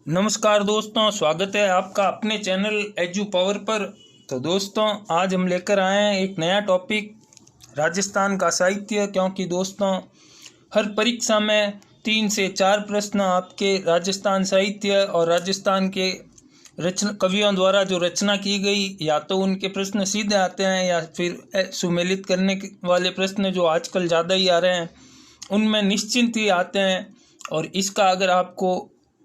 नमस्कार दोस्तों, स्वागत है आपका अपने चैनल एजू पावर पर। तो दोस्तों, आज हम लेकर आए हैं एक नया टॉपिक, राजस्थान का साहित्य। क्योंकि दोस्तों, हर परीक्षा में 3 से 4 प्रश्न आपके राजस्थान साहित्य और राजस्थान के कवियों द्वारा जो रचना की गई, या तो उनके प्रश्न सीधे आते हैं या फिर सुमेलित करने वाले प्रश्न जो आजकल ज़्यादा ही आ रहे हैं, उनमें निश्चिंत ही आते हैं। और इसका अगर आपको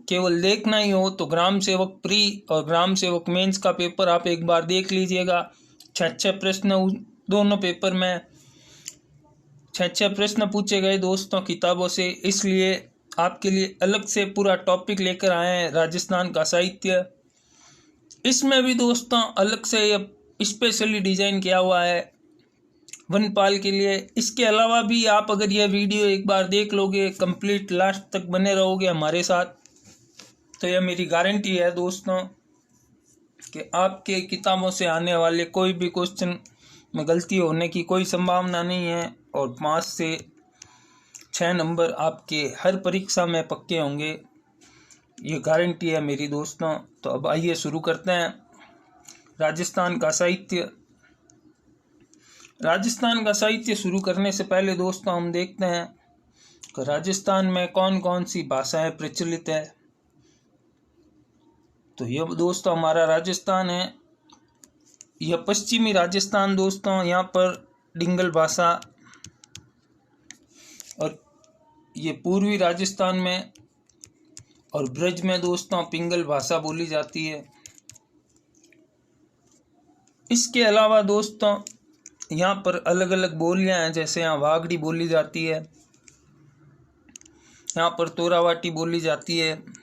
केवल देखना ही हो तो ग्राम सेवक प्री और ग्राम सेवक मेंस का पेपर आप एक बार देख लीजिएगा। 6 प्रश्न दोनों पेपर में 6 प्रश्न पूछे गए दोस्तों किताबों से, इसलिए आपके लिए अलग से पूरा टॉपिक लेकर आए हैं राजस्थान का साहित्य। इसमें भी दोस्तों अलग से स्पेशली डिज़ाइन किया हुआ है वनपाल के लिए। इसके अलावा भी आप अगर यह वीडियो एक बार देख लोगे, कंप्लीट लास्ट तक बने रहोगे हमारे साथ, तो यह मेरी गारंटी है दोस्तों कि आपके किताबों से आने वाले कोई भी क्वेश्चन में गलती होने की कोई संभावना नहीं है और 5 से 6 नंबर आपके हर परीक्षा में पक्के होंगे, ये गारंटी है मेरी दोस्तों। तो अब आइए शुरू करते हैं राजस्थान का साहित्य। राजस्थान का साहित्य शुरू करने से पहले दोस्तों हम देखते हैं कि राजस्थान में कौन कौन सी भाषाएं प्रचलित है। तो ये दोस्तों हमारा राजस्थान है, यह पश्चिमी राजस्थान दोस्तों। यहाँ पर डिंगल भाषा, और ये पूर्वी राजस्थान में और ब्रज में दोस्तों पिंगल भाषा बोली जाती है। इसके अलावा दोस्तों यहाँ पर अलग अलग बोलियां हैं, जैसे यहाँ वागड़ी बोली जाती है, यहाँ पर तोरावाटी बोली जाती है।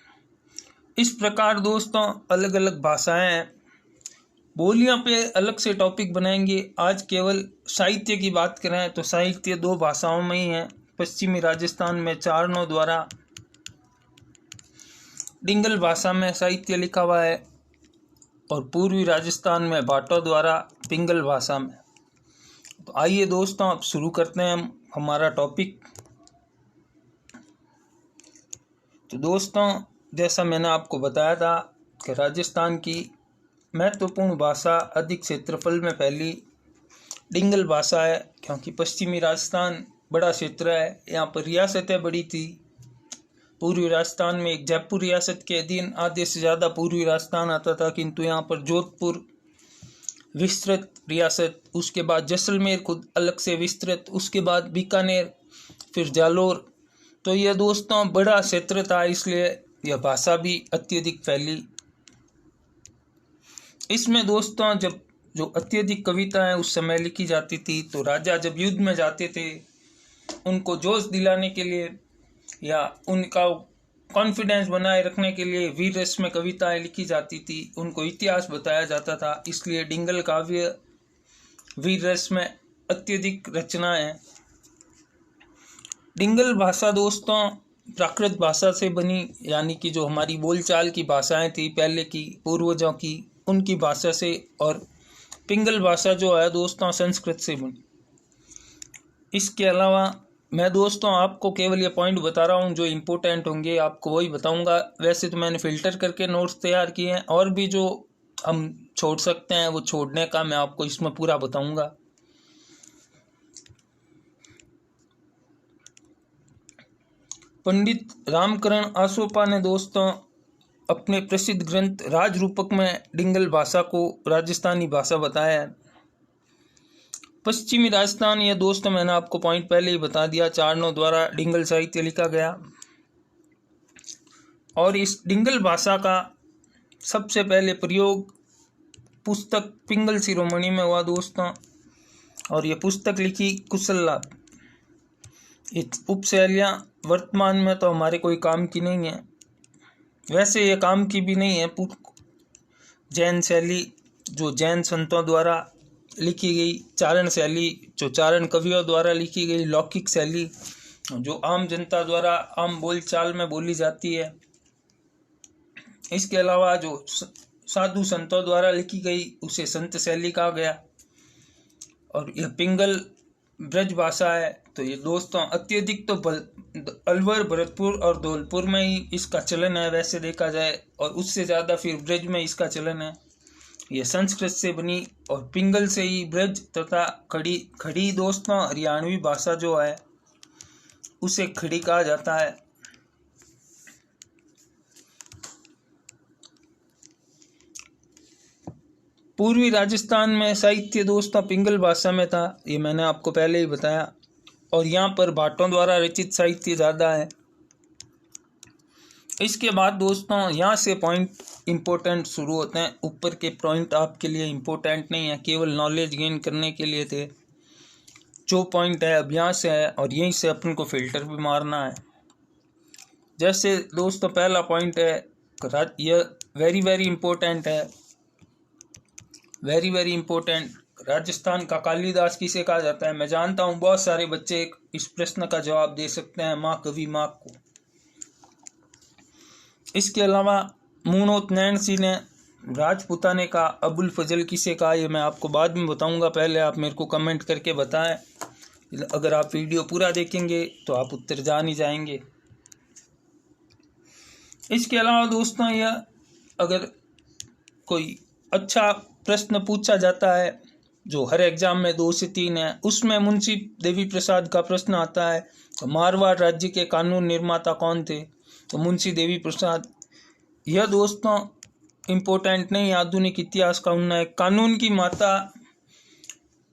इस प्रकार दोस्तों अलग अलग भाषाएं हैं। बोलियां पे अलग से टॉपिक बनाएंगे। आज केवल साहित्य की बात करें तो साहित्य 2 भाषाओं में ही है। पश्चिमी राजस्थान में चारणों द्वारा डिंगल भाषा में साहित्य लिखा हुआ है और पूर्वी राजस्थान में भाटों द्वारा पिंगल भाषा में। तो आइए दोस्तों अब शुरू करते हैं हम हमारा टॉपिक। तो दोस्तों, जैसा मैंने आपको बताया था कि राजस्थान की महत्वपूर्ण भाषा अधिक क्षेत्रफल में फैली डिंगल भाषा है। क्योंकि पश्चिमी राजस्थान बड़ा क्षेत्र है, यहाँ पर रियासतें बड़ी थी। पूर्वी राजस्थान में एक जयपुर रियासत के अधीन आधे से ज़्यादा पूर्वी राजस्थान आता था, किंतु यहाँ पर जोधपुर विस्तृत रियासत, उसके बाद जैसलमेर खुद अलग से विस्तृत, उसके बाद बीकानेर, फिर जालोर। तो यह दोस्तों बड़ा क्षेत्र था, इसलिए यह भाषा भी अत्यधिक फैली। इसमें दोस्तों जब जो अत्यधिक कविताएं उस समय लिखी जाती थी, तो राजा जब युद्ध में जाते थे, उनको जोश दिलाने के लिए या उनका कॉन्फिडेंस बनाए रखने के लिए वीर रस में कविताएं लिखी जाती थी, उनको इतिहास बताया जाता था। इसलिए डिंगल काव्य वीर रस में अत्यधिक रचनाएं हैं। डिंगल भाषा दोस्तों प्राकृत भाषा से बनी, यानी कि जो हमारी बोलचाल की भाषाएं थी पहले की पूर्वजों की, उनकी भाषा से। और पिंगल भाषा जो है दोस्तों संस्कृत से बनी। इसके अलावा मैं दोस्तों आपको केवल ये पॉइंट बता रहा हूँ जो इम्पोर्टेंट होंगे, आपको वही बताऊँगा। वैसे तो मैंने फ़िल्टर करके नोट्स तैयार किए हैं, और भी जो हम छोड़ सकते हैं वो छोड़ने का मैं आपको इसमें पूरा बताऊँगा। पंडित रामकरण आसोपा ने दोस्तों अपने प्रसिद्ध ग्रंथ राजरूपक में डिंगल भाषा को राजस्थानी भाषा बताया है। पश्चिमी राजस्थान, ये दोस्तों मैंने आपको पॉइंट पहले ही बता दिया, चारणों द्वारा डिंगल साहित्य लिखा गया। और इस डिंगल भाषा का सबसे पहले प्रयोग पुस्तक पिंगल शिरोमणि में हुआ दोस्तों, और ये पुस्तक लिखी कुशललाल। ये उपशैलियाँ वर्तमान में तो हमारे कोई काम की नहीं है, वैसे ये काम की भी नहीं है। जैन शैली जो जैन संतों द्वारा लिखी गई, चारण शैली जो चारण कवियों द्वारा लिखी गई, लौकिक शैली जो आम जनता द्वारा आम बोलचाल में बोली जाती है। इसके अलावा जो साधु संतों द्वारा लिखी गई उसे संत शैली कहा गया। और यह पिंगल ब्रज भाषा है, तो ये दोस्तों अत्यधिक तो अलवर, भरतपुर और धौलपुर में ही इसका चलन है वैसे देखा जाए, और उससे ज़्यादा फिर ब्रज में इसका चलन है। यह संस्कृत से बनी और पिंगल से ही ब्रज तथा खड़ी दोस्तों हरियाणवी भाषा जो है उसे खड़ी कहा जाता है। पूर्वी राजस्थान में साहित्य दोस्तों पिंगल भाषा में था, ये मैंने आपको पहले ही बताया, और यहाँ पर भाटों द्वारा रचित साहित्य ज़्यादा है। इसके बाद दोस्तों यहाँ से पॉइंट इम्पोर्टेंट शुरू होते हैं। ऊपर के पॉइंट आपके लिए इम्पोर्टेंट नहीं है, केवल नॉलेज गेन करने के लिए थे। जो पॉइंट है अब यहाँ से है और यहीं से अपन को फिल्टर भी मारना है। जैसे दोस्तों पहला पॉइंट है, यह वेरी वेरी इम्पोर्टेंट है, वेरी वेरी इम्पोर्टेंट। राजस्थान का कालिदास किसे कहा जाता है? मैं जानता हूँ बहुत सारे बच्चे इस प्रश्न का जवाब दे सकते हैं, माँ कवि माँ को। इसके अलावा मूणोत नैन सिंह ने राजपूताने का अबुल फजल किसे कहा, ये मैं आपको बाद में बताऊंगा। पहले आप मेरे को कमेंट करके बताएं। अगर आप वीडियो पूरा देखेंगे तो आप उत्तर जान ही जाएंगे। इसके अलावा दोस्तों यह अगर कोई अच्छा प्रश्न पूछा जाता है जो हर एग्जाम में 2 से 3 है, उसमें मुंशी देवी प्रसाद का प्रश्न आता है तो मारवाड़ राज्य के कानून निर्माता कौन थे? तो मुंशी देवी प्रसाद। यह दोस्तों इम्पोर्टेंट नहीं, आधुनिक इतिहास का उन्नयन। कानून की माता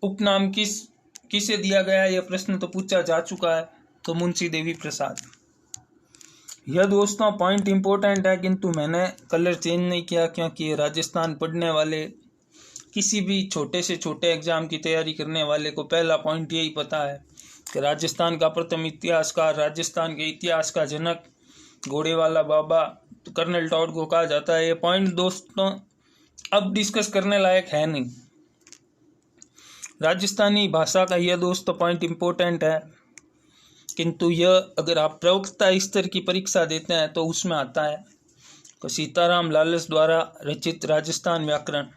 उपनाम किसे दिया गया? यह प्रश्न तो पूछा जा चुका है, तो मुंशी देवी प्रसाद। यह दोस्तों पॉइंट इम्पोर्टेंट है, किंतु मैंने कलर चेंज नहीं किया क्योंकि राजस्थान पढ़ने वाले, किसी भी छोटे से छोटे एग्जाम की तैयारी करने वाले को पहला पॉइंट यही पता है कि राजस्थान का प्रथम इतिहासकार, राजस्थान के इतिहास का जनक घोड़ेवाला बाबा तो कर्नल टॉड को कहा जाता है। ये पॉइंट दोस्तों अब डिस्कस करने लायक है नहीं। राजस्थानी भाषा का यह दोस्तों पॉइंट इम्पोर्टेंट है, किंतु यह अगर आप प्रवक्ता स्तर की परीक्षा देते हैं तो उसमें आता है तो सीताराम लालस द्वारा रचित राजस्थान व्याकरण।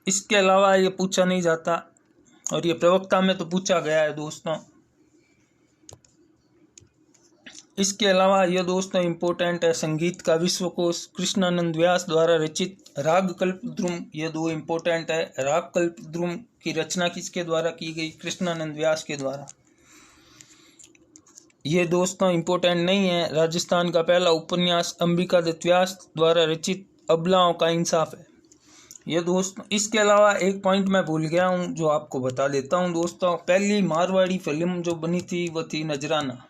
इसके अलावा ये पूछा नहीं जाता, और ये प्रवक्ता में तो पूछा गया है दोस्तों। इसके अलावा यह दोस्तों इम्पोर्टेंट है, संगीत का विश्वकोश कृष्णानंद व्यास द्वारा रचित राग कल्पद्रुम। ये 2 इम्पोर्टेंट है। राग कल्पद्रुम की रचना किसके द्वारा की गई? कृष्णानंद व्यास के द्वारा। ये दोस्तों इम्पोर्टेंट नहीं है। राजस्थान का पहला उपन्यास अंबिका दत्त व्यास द्वारा रचित अबलाओं का इंसाफ है। ये दोस्तों इसके अलावा एक पॉइंट मैं भूल गया हूँ जो आपको बता देता हूँ दोस्तों। पहली मारवाड़ी फिल्म जो बनी थी वो थी नजराना।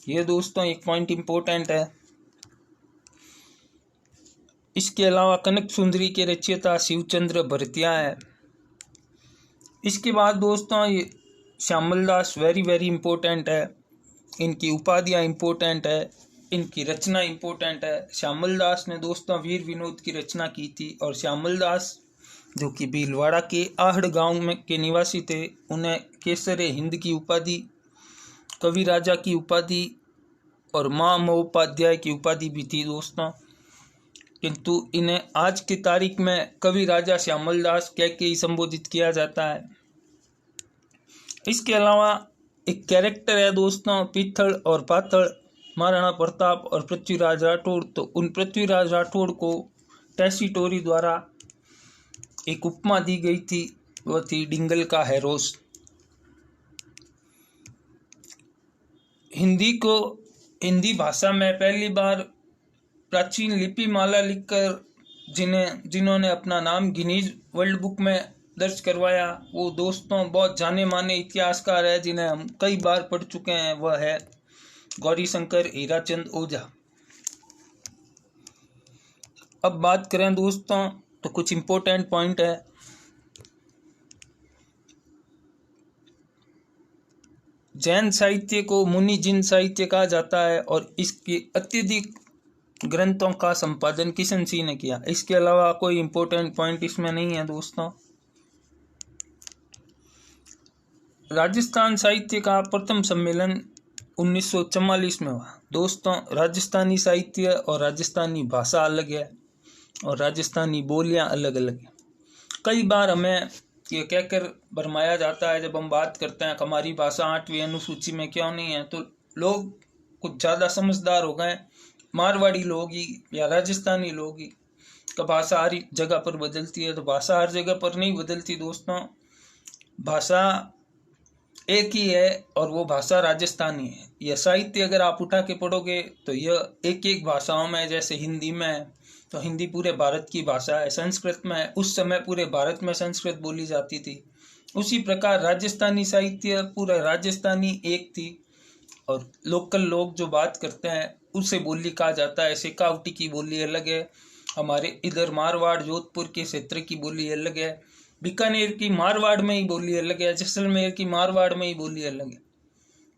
ये दोस्तों एक पॉइंट इम्पोर्टेंट है। इसके अलावा कनक सुंदरी के रचयिता शिवचंद्र भरतिया है। इसके बाद दोस्तों ये श्यामल दास वेरी वेरी इम्पोर्टेंट है। इनकी उपाधियाँ इम्पोर्टेंट है, इनकी रचना इम्पोर्टेंट है। श्यामल दास ने दोस्तों वीर विनोद की रचना की थी, और श्यामल दास जो कि भीलवाड़ा के आहड़ गांव में के निवासी थे, उन्हें केसरे हिंद की उपाधि, कवि राजा की उपाधि और माँ महोपाध्याय की उपाधि भी थी दोस्तों, किंतु इन्हें आज की तारीख में कवि राजा श्यामल दास कह के ही संबोधित किया जाता है। इसके अलावा एक कैरेक्टर है दोस्तों पीथल और पाथल, महाराणा प्रताप और पृथ्वीराज राठौड़। तो उन पृथ्वीराज राठौड़ को टेसीटोरी द्वारा एक उपमा दी गई थी, वह थी डिंगल का हैरोस। हिंदी भाषा में पहली बार प्राचीन लिपि माला लिखकर जिन्होंने अपना नाम गिनीज वर्ल्ड बुक में दर्ज करवाया, वो दोस्तों बहुत जाने माने इतिहासकार है जिन्हें हम कई बार पढ़ चुके हैं। वह है गौरी शंकर हीराचंद ओझा। अब बात करें दोस्तों तो कुछ इम्पोर्टेंट पॉइंट है। जैन साहित्य को मुनि जिन साहित्य कहा जाता है, और इसके अत्यधिक ग्रंथों का संपादन किशन सिंह ने किया। इसके अलावा कोई इम्पोर्टेंट पॉइंट इसमें नहीं है दोस्तों। राजस्थान साहित्य का प्रथम सम्मेलन 1944 में हुआ दोस्तों। राजस्थानी साहित्य और राजस्थानी भाषा अलग है और राजस्थानी बोलियां अलग अलग है। कई बार हमें ये कहकर भरमाया जाता है जब हम बात करते हैं कि हमारी भाषा 8वीं अनुसूची में क्यों नहीं है, तो लोग कुछ ज़्यादा समझदार हो गए, मारवाड़ी लोग ही या राजस्थानी लोग ही का भाषा हर जगह पर बदलती है। तो भाषा हर जगह पर नहीं बदलती दोस्तों, भाषा एक ही है और वो भाषा राजस्थानी है। यह साहित्य अगर आप उठा के पढ़ोगे तो यह एक एक भाषाओं में, जैसे हिंदी में है तो हिंदी पूरे भारत की भाषा है, संस्कृत में उस समय पूरे भारत में संस्कृत बोली जाती थी, उसी प्रकार राजस्थानी साहित्य पूरा राजस्थानी एक थी और लोकल लोग जो बात करते हैं उसे बोली कहा जाता है। शेखावटी की बोली अलग है, हमारे इधर मारवाड़ जोधपुर के क्षेत्र की बोली अलग है, बीकानेर की मारवाड़ में ही बोली अलग है, जैसलमेर की मारवाड़ में ही बोली अलग है।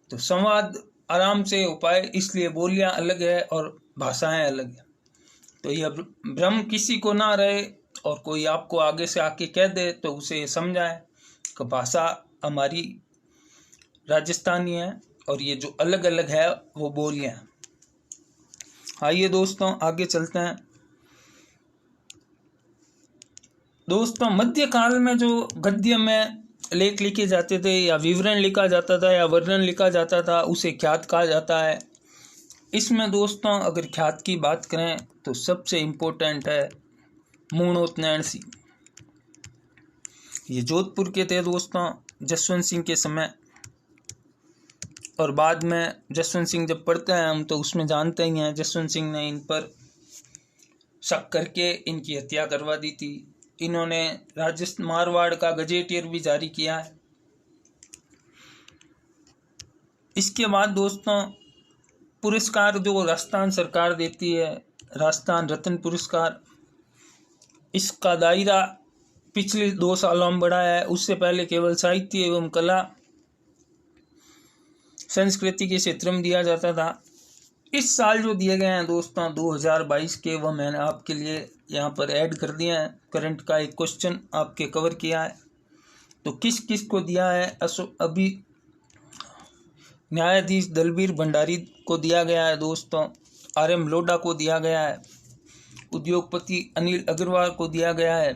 तो संवाद आराम से हो पाए इसलिए बोलियां अलग है और भाषाएं अलग है। तो यह भ्रम किसी को ना रहे और कोई आपको आगे से आके कह दे तो उसे समझाए कि भाषा हमारी राजस्थानी है और ये जो अलग अलग है वो बोलियां हैं। आइए दोस्तों आगे चलते हैं। दोस्तों मध्यकाल में जो गद्य में लेख लिखे जाते थे या विवरण लिखा जाता था या वर्णन लिखा जाता था उसे ख्यात कहा जाता है। इसमें दोस्तों अगर ख्यात की बात करें तो सबसे इम्पोर्टेंट है मूणोत नैण सिंह। ये जोधपुर के थे दोस्तों जसवंत सिंह के समय, और बाद में जसवंत सिंह जब पढ़ते हैं हम तो उसमें जानते ही हैं जसवंत सिंह ने इन पर शक करके इनकी हत्या करवा दी थी। इन्होंने राजस्थान मारवाड़ का गजेटियर भी जारी किया है। इसके बाद दोस्तों पुरस्कार जो राजस्थान सरकार देती है, राजस्थान रत्न पुरस्कार, इसका दायरा पिछले 2 सालों में बढ़ाया है। उससे पहले केवल साहित्य एवं कला संस्कृति के क्षेत्र में दिया जाता था। इस साल जो दिए गए हैं दोस्तों 2022 के, वह मैंने आपके लिए यहाँ पर ऐड कर दिए हैं। करंट का एक क्वेश्चन आपके कवर किया है। तो किस किस को दिया है, अभी न्यायाधीश दलबीर भंडारी को दिया गया है दोस्तों, RM लोढ़ा को दिया गया है, उद्योगपति अनिल अग्रवाल को दिया गया है,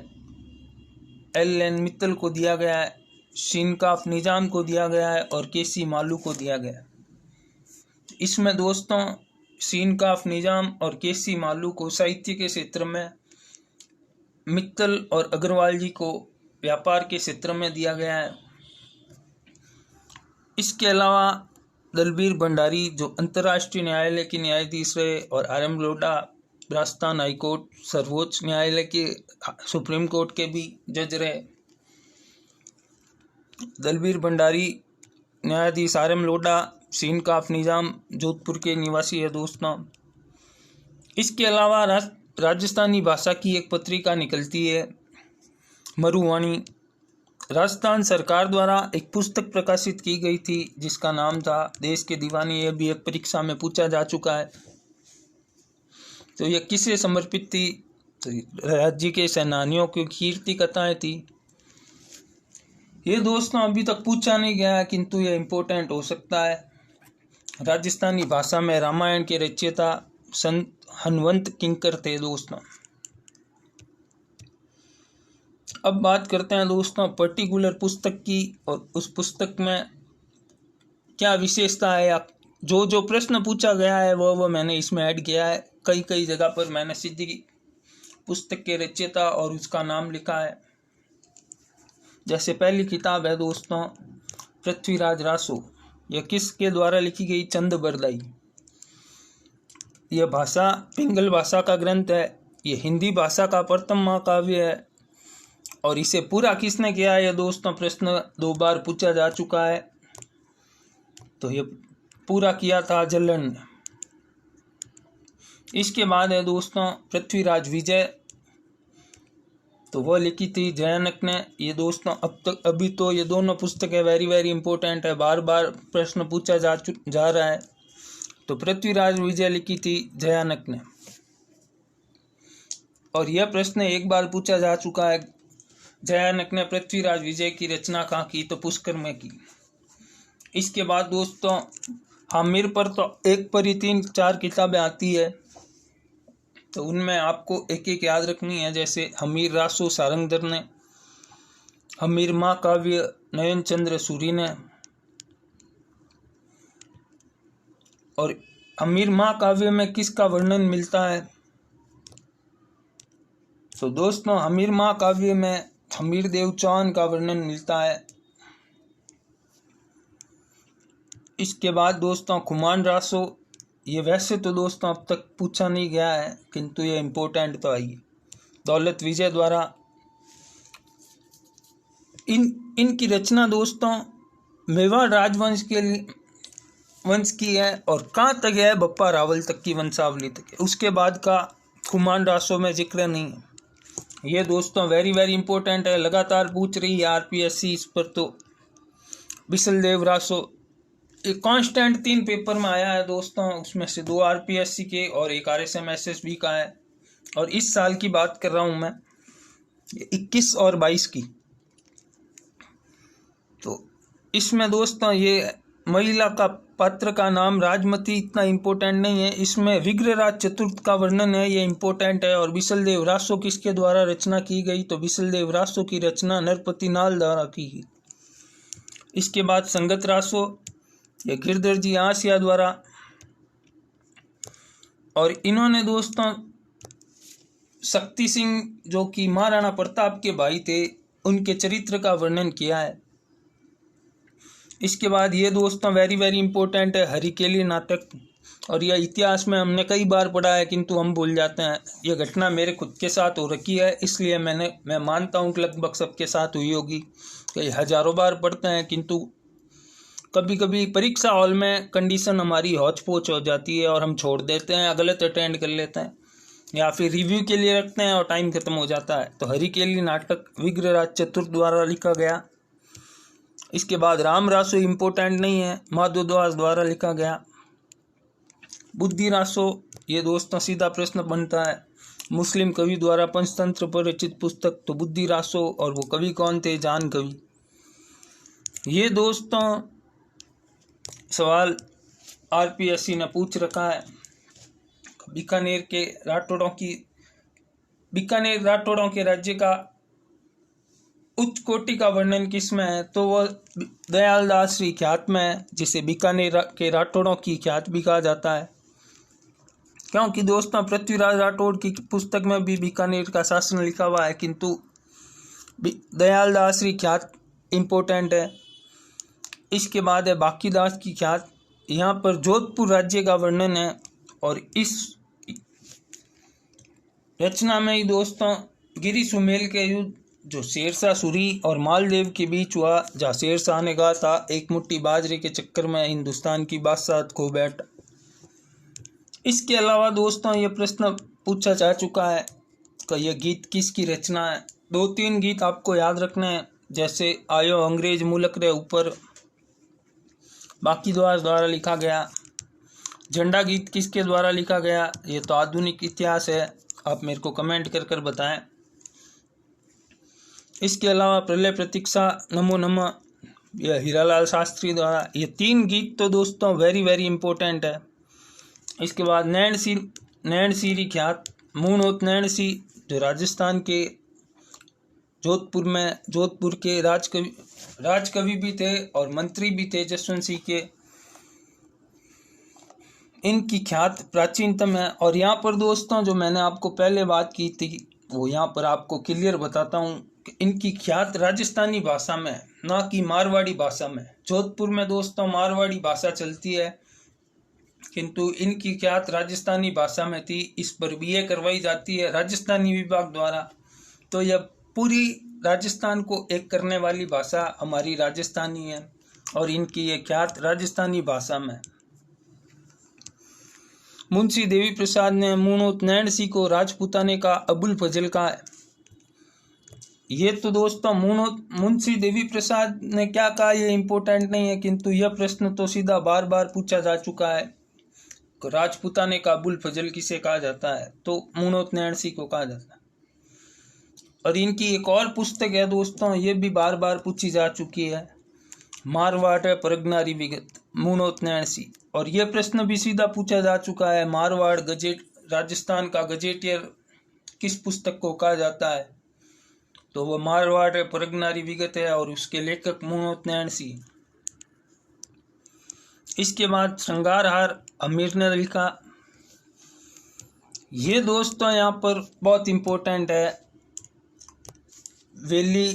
LN मित्तल को दिया गया है, शिनकाफ निजाम को दिया गया है और KC मालू को दिया गया है। इसमें दोस्तों शिनकाफ निजाम और KC मालू को साहित्य के क्षेत्र में, मित्तल और अग्रवाल जी को व्यापार के क्षेत्र में दिया गया है। इसके अलावा दलबीर भंडारी जो अंतर्राष्ट्रीय न्यायालय के न्यायाधीश रहे और RM लोढ़ा राजस्थान हाईकोर्ट सर्वोच्च न्यायालय के सुप्रीम कोर्ट के भी जज रहे। दलबीर भंडारी न्यायाधीश RM लोढ़ा शिनकाफ निजाम जोधपुर के निवासी है दोस्तों। इसके अलावा राजस्थानी भाषा की एक पत्रिका निकलती है मरुवाणी। राजस्थान सरकार द्वारा एक पुस्तक प्रकाशित की गई थी जिसका नाम था देश के दीवाने। यह भी एक परीक्षा में पूछा जा चुका है। तो यह किसे समर्पित थी? तो राज्य के सेनानियों की कीर्ति कथाएं थी। ये दोस्तों अभी तक पूछा नहीं गया है किंतु यह इम्पोर्टेंट हो सकता है। राजस्थानी भाषा में रामायण के रचयिता संत हनुमंत किंकर थे दोस्तों। अब बात करते हैं दोस्तों पर्टिकुलर पुस्तक की और उस पुस्तक में क्या विशेषता है या जो प्रश्न पूछा गया है वो मैंने इसमें ऐड किया है। कई जगह पर मैंने सीधी पुस्तक के रचयिता और उसका नाम लिखा है। जैसे पहली किताब है दोस्तों पृथ्वीराज रासो। यह किसके द्वारा लिखी गई? चंद बरदाई। यह भाषा पिंगल भाषा का ग्रंथ है। यह हिंदी भाषा का प्रथम महाकाव्य है और इसे पूरा किसने किया है? यह दोस्तों प्रश्न 2 बार पूछा जा चुका है। तो यह पूरा किया था जलन ने। इसके बाद है दोस्तों पृथ्वीराज विजय। तो वह लिखी थी जयानक ने। ये दोस्तों अभी तो ये दोनों पुस्तकें वेरी इंपॉर्टेंट है, बार बार प्रश्न पूछा जा रहा है। तो पृथ्वीराज विजय लिखी थी जयानक ने और यह प्रश्न एक बार पूछा जा चुका है। जयानक ने पृथ्वीराज विजय की रचना कहाँ की? तो पुष्कर में की। इसके बाद दोस्तों हामिर पर तो एक पर ही 3-4 किताबें आती है, तो उनमें आपको एक एक याद रखनी है। जैसे हमीर रासो सारंगधर ने, हमीर महाकाव्य नयन चंद्र सूरी ने। और हमीर महाकाव्य में किसका वर्णन मिलता है? तो दोस्तों हमीर महाकाव्य में हमीर देव चौहान का वर्णन मिलता है। इसके बाद दोस्तों खुमान रासो, ये वैसे तो दोस्तों अब तक पूछा नहीं गया है किंतु ये इम्पोर्टेंट तो है। दौलत विजय द्वारा इनकी रचना दोस्तों मेवाड़ राजवंश के वंश की है और कहाँ तक है? बप्पा रावल तक की वंशावली तक है। उसके बाद का खुमान रासो में जिक्र नहीं है। ये दोस्तों वेरी वेरी इंपॉर्टेंट है, लगातार पूछ रही है आरपीएससी इस पर। तो बिसलदेव रासो एक कांस्टेंट 3 पेपर में आया है दोस्तों, उसमें से 2 आरपीएससी के और 1 आरएसएम एसएसबी का है। और इस साल की बात कर रहा हूँ मैं, 21 और 22 की। तो इसमें दोस्तों ये महिला का पात्र का नाम राजमती इतना इम्पोर्टेंट नहीं है, इसमें विग्रहराज चतुर्थ का वर्णन है, ये इम्पोर्टेंट है। और बिसलदेव रासो किसके द्वारा रचना की गई? तो बिसलदेव रासो की रचना नरपति नाल द्वारा की गई। इसके बाद संगत रासो, ये गिरधर जी आसिया द्वारा। और इन्होंने दोस्तों शक्ति सिंह जो कि महाराणा प्रताप के भाई थे, उनके चरित्र का वर्णन किया है। इसके बाद ये दोस्तों वेरी वेरी इंपॉर्टेंट है, हरिकेली नाटक। और यह इतिहास में हमने कई बार पढ़ा है किंतु हम भूल जाते हैं। यह घटना मेरे खुद के साथ हो रखी है, इसलिए मैं मानता हूँ कि लगभग सबके साथ हुई होगी। कई हजारों बार पढ़ते हैं किंतु कभी कभी परीक्षा हॉल में कंडीशन हमारी हौच पौच हो जाती है और हम छोड़ देते हैं, गलत अटेंड कर लेते हैं या फिर रिव्यू के लिए रखते हैं और टाइम खत्म हो जाता है। तो हरिकेली नाटक विग्रहराज चतुर्थ द्वारा लिखा गया। इसके बाद राम रासो इम्पोर्टेंट नहीं है, माधवदास द्वारा लिखा गया। बुद्धि रासो, ये दोस्तों सीधा प्रश्न बनता है, मुस्लिम कवि द्वारा पंचतंत्र पर रचित पुस्तक। तो बुद्धि रासो, और वो कवि कौन थे? जान कवि। ये दोस्तों सवाल आरपीएससी ने पूछ रखा है। बीकानेर राठौड़ों के राज्य का उच्च कोटि का वर्णन किसमें है? तो वह दयाल दास श्री ख्यात में है, जिसे बीकानेर के राठौड़ों की ख्यात भी कहा जाता है। क्योंकि दोस्तों पृथ्वीराज राठौड़ की पुस्तक में भी बीकानेर का शासन लिखा हुआ है किंतु दयाल दास श्री ख्यात इम्पोर्टेंट है। इसके बाद है बाकीदास की ख्यात, यहाँ पर जोधपुर राज्य का वर्णन है। और इस रचना में ही दोस्तों गिरी सुमेल के युद्ध जो शेरशाह सूरी और मालदेव के बीच हुआ, जहाँ शेरशाह ने कहा था एक मुट्ठी बाजरे के चक्कर में हिंदुस्तान की बादशाहत खो बैठा। इसके अलावा दोस्तों ये प्रश्न पूछा जा चुका है कि यह गीत किसकी रचना है? 2-3 गीत आपको याद रखने हैं, जैसे आयो अंग्रेज मुल्क रे ऊपर बाकीदास द्वारा लिखा गया। झंडा गीत किसके द्वारा लिखा गया? ये तो आधुनिक इतिहास है, आप मेरे को कमेंट कर बताएं। इसके अलावा प्रलय प्रतीक्षा, नमो नमः, यह हीरालाल शास्त्री द्वारा। ये 3 गीत तो दोस्तों वेरी वेरी इंपॉर्टेंट है। इसके बाद नैण सीरी ख्यात, मूणोत नैण सी, जो राजस्थान के जोधपुर के राजकवि भी थे और मंत्री भी थे जसवंत सिंह के। इनकी ख्यात प्राचीनतम है। और यहाँ पर दोस्तों जो मैंने आपको पहले बात की थी वो यहाँ पर आपको क्लियर बताता हूँ कि इनकी ख्यात राजस्थानी भाषा में, ना कि मारवाड़ी भाषा में। जोधपुर में दोस्तों मारवाड़ी भाषा चलती है किंतु इनकी ख्यात राजस्थानी भाषा में थी। इस पर बीए करवाई जाती है राजस्थानी विभाग द्वारा। तो यह पूरी राजस्थान को एक करने वाली भाषा हमारी राजस्थानी है और इनकी ये ख्यात राजस्थानी भाषा में। मुंशी देवी प्रसाद ने मूणोत नैण सी को राजपूताने का अबुल फजल कहा है। ये तो दोस्तों मुंशी देवी प्रसाद ने क्या कहा ये इम्पोर्टेंट नहीं है किंतु यह प्रश्न तो सीधा बार बार पूछा जा चुका है। राजपूताने का अबुल फजल किसे कहा जाता है? तो मूणोत नैण सी को कहा जाता है। और इनकी एक और पुस्तक है दोस्तों, ये भी बार बार पूछी जा चुकी है, मारवाड़ परगनारी विगत, मूणोत नैण सी। और यह प्रश्न भी सीधा पूछा जा चुका है, मारवाड़ गजेट, राजस्थान का गजेटियर किस पुस्तक को कहा जाता है? तो वह मारवाड़ परगनारी विगत है और उसके लेखक मुनोत नैन सिंह। इसके बाद श्रृंगारहार अमीर ने लिखा। ये दोस्तों यहाँ पर बहुत इम्पोर्टेंट है। वेली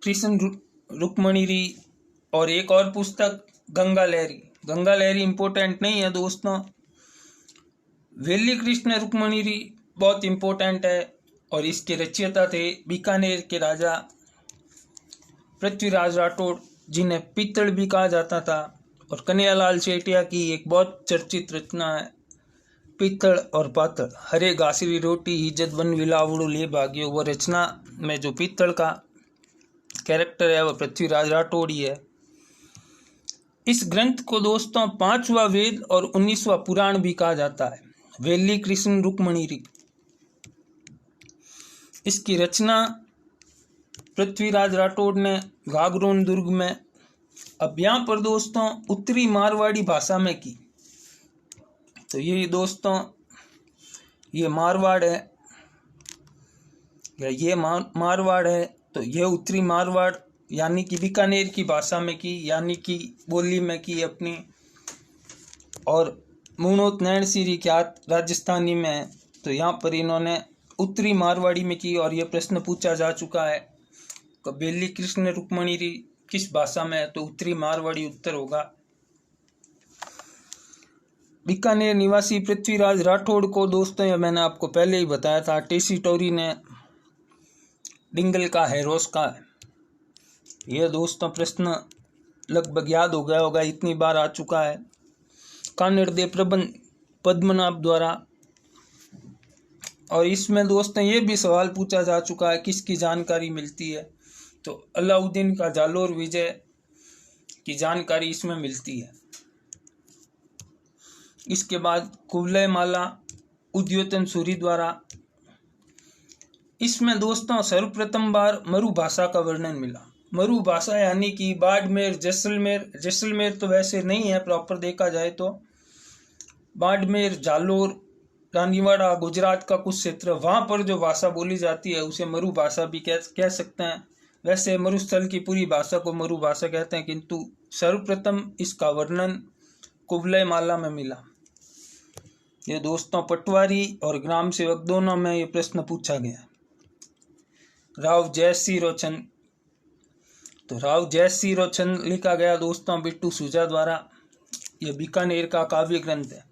कृष्ण रुक्मणी री और एक और पुस्तक गंगा लहरी। गंगा लहरी इम्पोर्टेंट नहीं है दोस्तों, वेली कृष्ण रुक्मणी री बहुत इम्पोर्टेंट है और इसके रचयिता थे बीकानेर के राजा पृथ्वीराज राठौड़, जिन्हें पित्तल भी कहा जाता था। और कन्हैयालाल सेठिया की एक बहुत चर्चित रचना है पित्तल और पातल, हरे घासरी रोटी इज्जत बन विलावड़ू ले भाग्यो। वो रचना में जो पित्तल का कैरेक्टर है वह पृथ्वीराज राठौड़ ही है। इस ग्रंथ को दोस्तों 5वां वेद और 19वां पुराण भी कहा जाता है, वेली कृष्ण रुक्मणी री। इसकी रचना पृथ्वीराज राठौड़ ने घाघरोन दुर्ग में, अब यहाँ पर दोस्तों उत्तरी मारवाड़ी भाषा में की। तो ये दोस्तों ये मारवाड़ है या ये मारवाड़ है, तो ये उत्तरी मारवाड़ यानी कि बीकानेर की भाषा में की, यानी कि बोली में की अपनी। और मुनोत नैन सिंह ख्यात राजस्थानी में है, तो यहाँ पर इन्होंने उत्तरी मारवाड़ी में की। और ये प्रश्न पूछा जा चुका है कि वेली कृष्ण रुक्मणी री किस भाषा में है, तो उत्तरी मारवाड़ी उत्तर होगा। बीकानेर निवासी पृथ्वीराज राठौड़ को दोस्तों ये मैंने आपको पहले ही बताया था, टेसी टोरी ने डिंगल का है, रोस का है। यह दोस्तों प्रश्न लगभग याद हो गया होगा, इतनी बार आ चुका है। कानड़ दे प्रबंध पद्मनाभ द्वारा। और इसमें दोस्तों ये भी सवाल पूछा जा चुका है किसकी जानकारी मिलती है, तो अलाउद्दीन का जालोर विजय की जानकारी इसमें मिलती है। इसके बाद कुवलय माला उद्योतन सूरी द्वारा। इसमें दोस्तों सर्वप्रथम बार मरु भाषा का वर्णन मिला। मरु भाषा यानी कि बाड़मेर, जैसलमेर, जैसलमेर तो वैसे नहीं है प्रॉपर देखा जाए तो, बाड़मेर, जालोर, रानीवाड़ा, गुजरात का कुछ क्षेत्र, वहाँ पर जो भाषा बोली जाती है उसे मरु भाषा भी कह सकते हैं। वैसे मरुस्थल की पूरी भाषा को मरु भाषा कहते हैं, किंतु सर्वप्रथम इसका वर्णन कुवलय माला में मिला। ये दोस्तों पटवारी और ग्राम सेवक दोनों में ये प्रश्न पूछा गया। राव जयसिंह रोचन, तो राव जयसिंह रोचन लिखा गया दोस्तों बिट्टू सूजा द्वारा। यह बीकानेर का काव्य ग्रंथ है।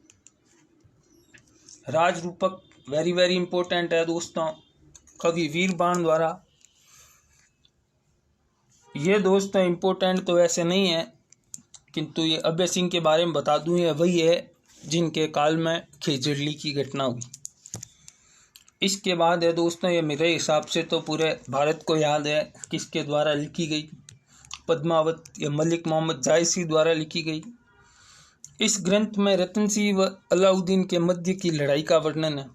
राज रूपक वेरी वेरी इंपॉर्टेंट है दोस्तों, कवि वीरबाण द्वारा। ये दोस्तों इंपॉर्टेंट तो वैसे नहीं है, किंतु ये अभय सिंह के बारे में बता दूं, ये वही है जिनके काल में खेजड़ली की घटना हुई। इसके बाद है दोस्तों, ये मेरे हिसाब से तो पूरे भारत को याद है किसके द्वारा लिखी गई, पद्मावत या मलिक मोहम्मद जायसी द्वारा लिखी गई। इस ग्रंथ में रतन सिंह व अलाउद्दीन के मध्य की लड़ाई का वर्णन है।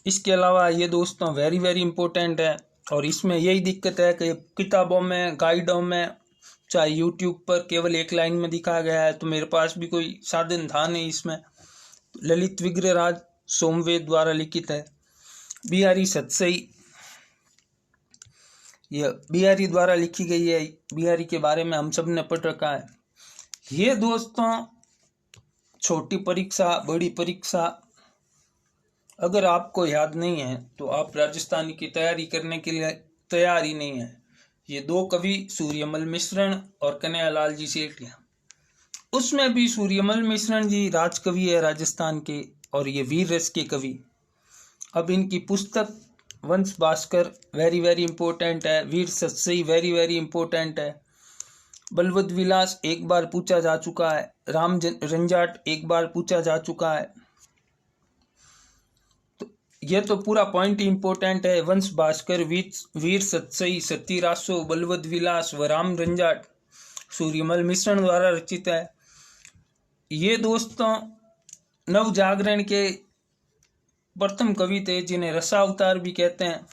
इसके अलावा ये दोस्तों वेरी वेरी इंपॉर्टेंट है, और इसमें यही दिक्कत है कि किताबों में, गाइडों में, चाहे यूट्यूब पर केवल एक लाइन में दिखाया गया है, तो मेरे पास भी कोई साधन था नहीं इसमें। ललित विग्रहराज सोमवेद द्वारा लिखित है। बिहारी सतसई, यह बिहारी द्वारा लिखी गई है। बिहारी के बारे में हम सब ने पढ़ रखा है। ये दोस्तों छोटी परीक्षा, बड़ी परीक्षा, अगर आपको याद नहीं है तो आप राजस्थानी की तैयारी करने के लिए तैयार ही नहीं है। ये दो कवि सूर्यमल मिश्रण और कन्हैयालाल जी सेठिया, उसमें भी सूर्यमल मिश्रण जी राजकवि है राजस्थान के, और ये वीर रस के कवि। अब इनकी पुस्तक वंश भास्कर वेरी वेरी इंपॉर्टेंट है, वीर सतसई वेरी वेरी इंपॉर्टेंट है, बलवद विलास एक बार पूछा जा चुका है, राम रंजाट एक बार पूछा जा चुका है। तो यह तो पूरा पॉइंट इंपॉर्टेंट है। वंश भास्कर, वीर सतसई, सती रासो, बलवद विलास व राम रंजाट सूर्यमल मिश्रण द्वारा रचित है। ये दोस्तों नव जागरण के प्रथम कवि थे, जिन्हें रसावतार भी कहते हैं।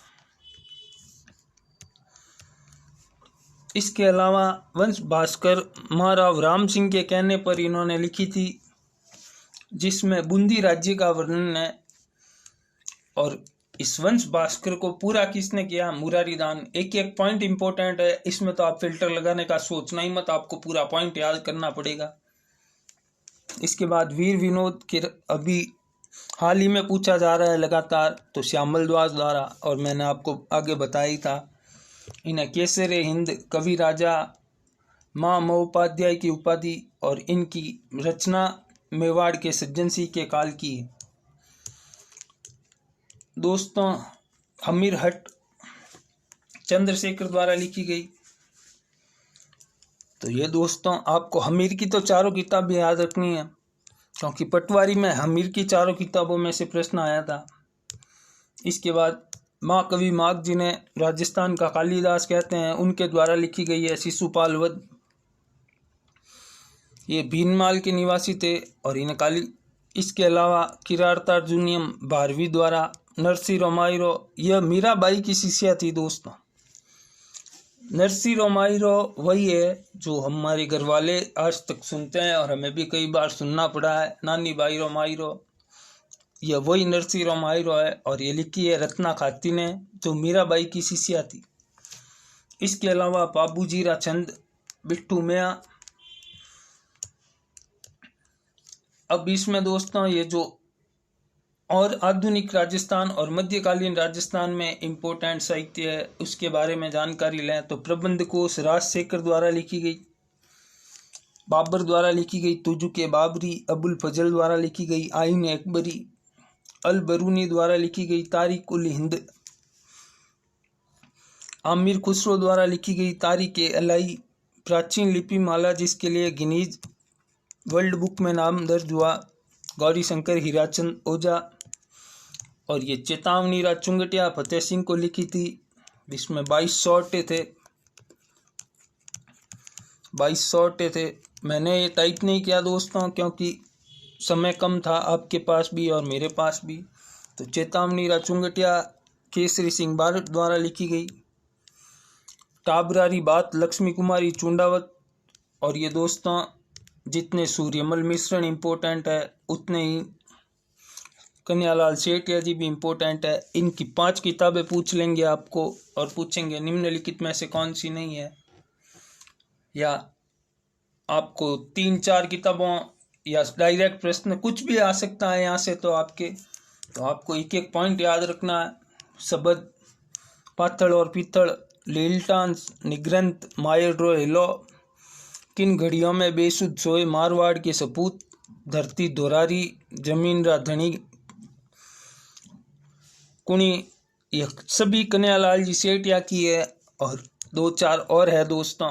इसके अलावा वंश भास्कर महाराव राम सिंह के कहने पर इन्होंने लिखी थी, जिसमें बूंदी राज्य का वर्णन है। और इस वंश भास्कर को पूरा किसने किया? मुरारी दान। एक एक पॉइंट इंपॉर्टेंट है, इसमें तो आप फिल्टर लगाने का सोचना ही मत, आपको पूरा पॉइंट याद करना पड़ेगा। इसके बाद वीर विनोद के अभी हाल ही में पूछा जा रहा है लगातार, तो श्यामल दास द्वारा, और मैंने आपको आगे बताया ही था। इन्हें केसरे हिंद कवि राजा माँ महोपाध्याय की उपाधि, और इनकी रचना मेवाड़ के सज्जन सिंह के काल की है। दोस्तों हमीर हट चंद्रशेखर द्वारा लिखी गई। तो ये दोस्तों आपको हमीर की तो चारों किताबें याद रखनी है, क्योंकि पटवारी में हमीर की चारों किताबों में से प्रश्न आया था। इसके बाद महाकवि माघ जिन्हें राजस्थान का कालिदास कहते हैं, उनके द्वारा लिखी गई है शिशुपाल वध। ये भीनमाल के निवासी थे और इन्हें इसके अलावा किरातार्जुनियम भारवी द्वारा नरसी रोमाइरो, यह मीराबाई की शिष्या थी दोस्तों। नरसी रोमाइरो वही है जो हमारे घर वाले आज तक सुनते हैं और हमें भी कई बार सुनना पड़ा है, नानी बाई रोमाइरो। यह वही नरसी रोमाइरो है और ये लिखी है रत्ना खाती ने, जो मीराबाई की शिष्या थी। इसके अलावा बाबूजीरा चंद, बिट्टू मियाँ। अब इसमें दोस्तों ये जो और आधुनिक राजस्थान और मध्यकालीन राजस्थान में इम्पोर्टेंट साहित्य है उसके बारे में जानकारी लें तो प्रबंध कोश राजशेखर द्वारा लिखी गई, बाबर द्वारा लिखी गई तुजुके बाबरी, अबुल फजल द्वारा लिखी गई आइन अकबरी, अल बरूनी द्वारा लिखी गई तारिक उल हिंद, आमिर खुसरो द्वारा लिखी गई तारिक अलाई, प्राचीन लिपि माला जिसके लिए गिनीज वर्ल्ड बुक में नाम दर्ज हुआ गौरी शंकर हीराचंद ओझा, और ये चेतावनी राज चुंगटिया फतेह सिंह को लिखी थी, जिसमें 2200 अट्टे थे। मैंने ये टाइप नहीं किया दोस्तों क्योंकि समय कम था आपके पास भी और मेरे पास भी। तो चेतावनी राज चुंगटिया केसरी सिंह भारत द्वारा लिखी गई, टाबरारी बात लक्ष्मी कुमारी चुंडावत। और ये दोस्तों जितने सूर्यमल मिश्रण इम्पोर्टेंट है उतने ही कन्यालाल सेठिया जी भी इम्पोर्टेंट है। इनकी 5 किताबें पूछ लेंगे आपको और पूछेंगे निम्नलिखित में से कौन सी नहीं है, या आपको 3-4 किताबों या डायरेक्ट प्रश्न कुछ भी आ सकता है यहाँ से। तो आपको एक एक पॉइंट याद रखना है। शब्द पाथड़ और पीथड़, लीलटांस, निग्रंथ, मायर रो हेलो, किन घड़ियों में बेसुध सोए मारवाड़ के सपूत, धरती दोरारी, जमीन राधनी कुणी, यह सभी कन्यालाल जी सेठिया की है। और 2-4 और है दोस्तों,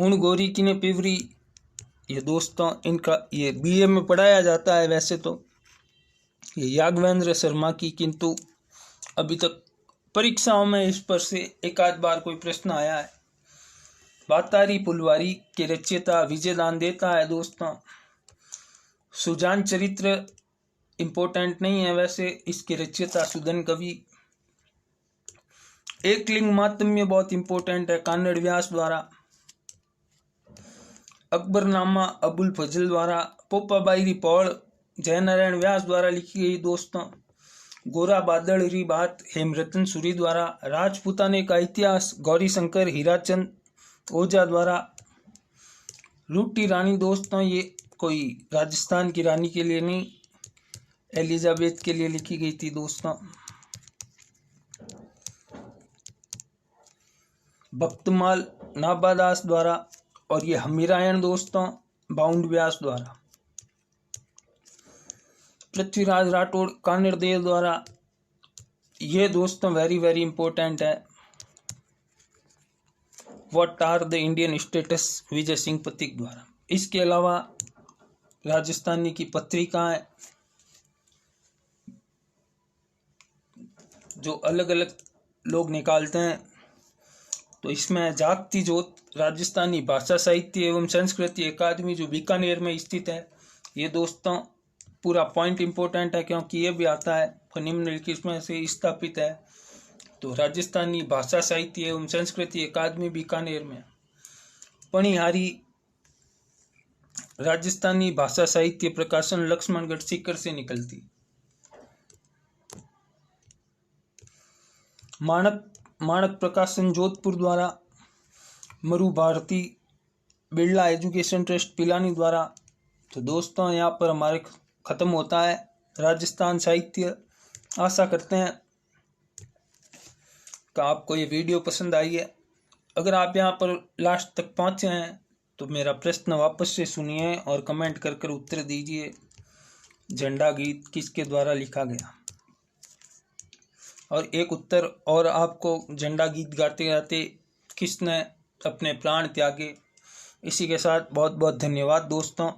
हुण गोरी की ने पिवरी, ये दोस्तों इनका ये बीए में पढ़ाया जाता है वैसे तो, ये याग्वेंद्र शर्मा की, किंतु अभी तक परीक्षाओं में इस पर से एक आध बार कोई प्रश्न आया है। बातारी पुलवारी के रचयिता विजयदान देता है दोस्तों। सुजान चरित्र इम्पोर्टेंट नहीं है वैसे, इसके रचयिता सुदन कवि। एक लिंग मातम्य बहुत इम्पोर्टेंट है कानड़ व्यास द्वारा। अकबरनामा अबुल फजल द्वारा, पोपाबाई पौड़ जयनारायण व्यास द्वारा लिखी गई दोस्तों। गोरा बादल बात हेमरतन सूरी द्वारा, राजपूताने का इतिहास गौरी शंकर हीराचंद ओझा द्वारा। लूटी रानी दोस्तों ये कोई राजस्थान की रानी के लिए नहीं, एलिजाबेथ के लिए लिखी गई थी दोस्तों। भक्तमाल नाबादास द्वारा, और ये हमीरायण दोस्तों बाउंड व्यास द्वारा। पृथ्वीराज राठौड़ कानड़ देव द्वारा, ये दोस्तों वेरी वेरी इंपॉर्टेंट है। What are the Indian states Vijay Singh Pathik द्वारा। इसके अलावा राजस्थानी की पत्रिकाएं जो अलग अलग लोग निकालते हैं, तो इसमें जागती ज्योत राजस्थानी भाषा साहित्य एवं संस्कृति अकादमी जो बीकानेर में स्थित है, ये दोस्तों पूरा पॉइंट इम्पोर्टेंट है क्योंकि ये भी आता है निम्नलिखित में से स्थापित है। तो राजस्थानी भाषा साहित्य एवं संस्कृति अकादमी बीकानेर में। पणिहारी राजस्थानी भाषा साहित्य प्रकाशन लक्ष्मणगढ़ सीकर से निकलती। माणक प्रकाशन जोधपुर द्वारा, मरु भारती बिरला एजुकेशन ट्रस्ट पिलानी द्वारा। तो दोस्तों यहाँ पर हमारे ख़त्म होता है राजस्थान साहित्य। आशा करते हैं कि आपको ये वीडियो पसंद आई है। अगर आप यहाँ पर लास्ट तक पहुँचे हैं तो मेरा प्रश्न वापस से सुनिए और कमेंट कर उत्तर दीजिए। झंडा गीत किसके द्वारा लिखा गया? और एक उत्तर और आपको, झंडा गीत गाते गाते किसने अपने प्राण त्यागे? इसी के साथ बहुत बहुत धन्यवाद दोस्तों।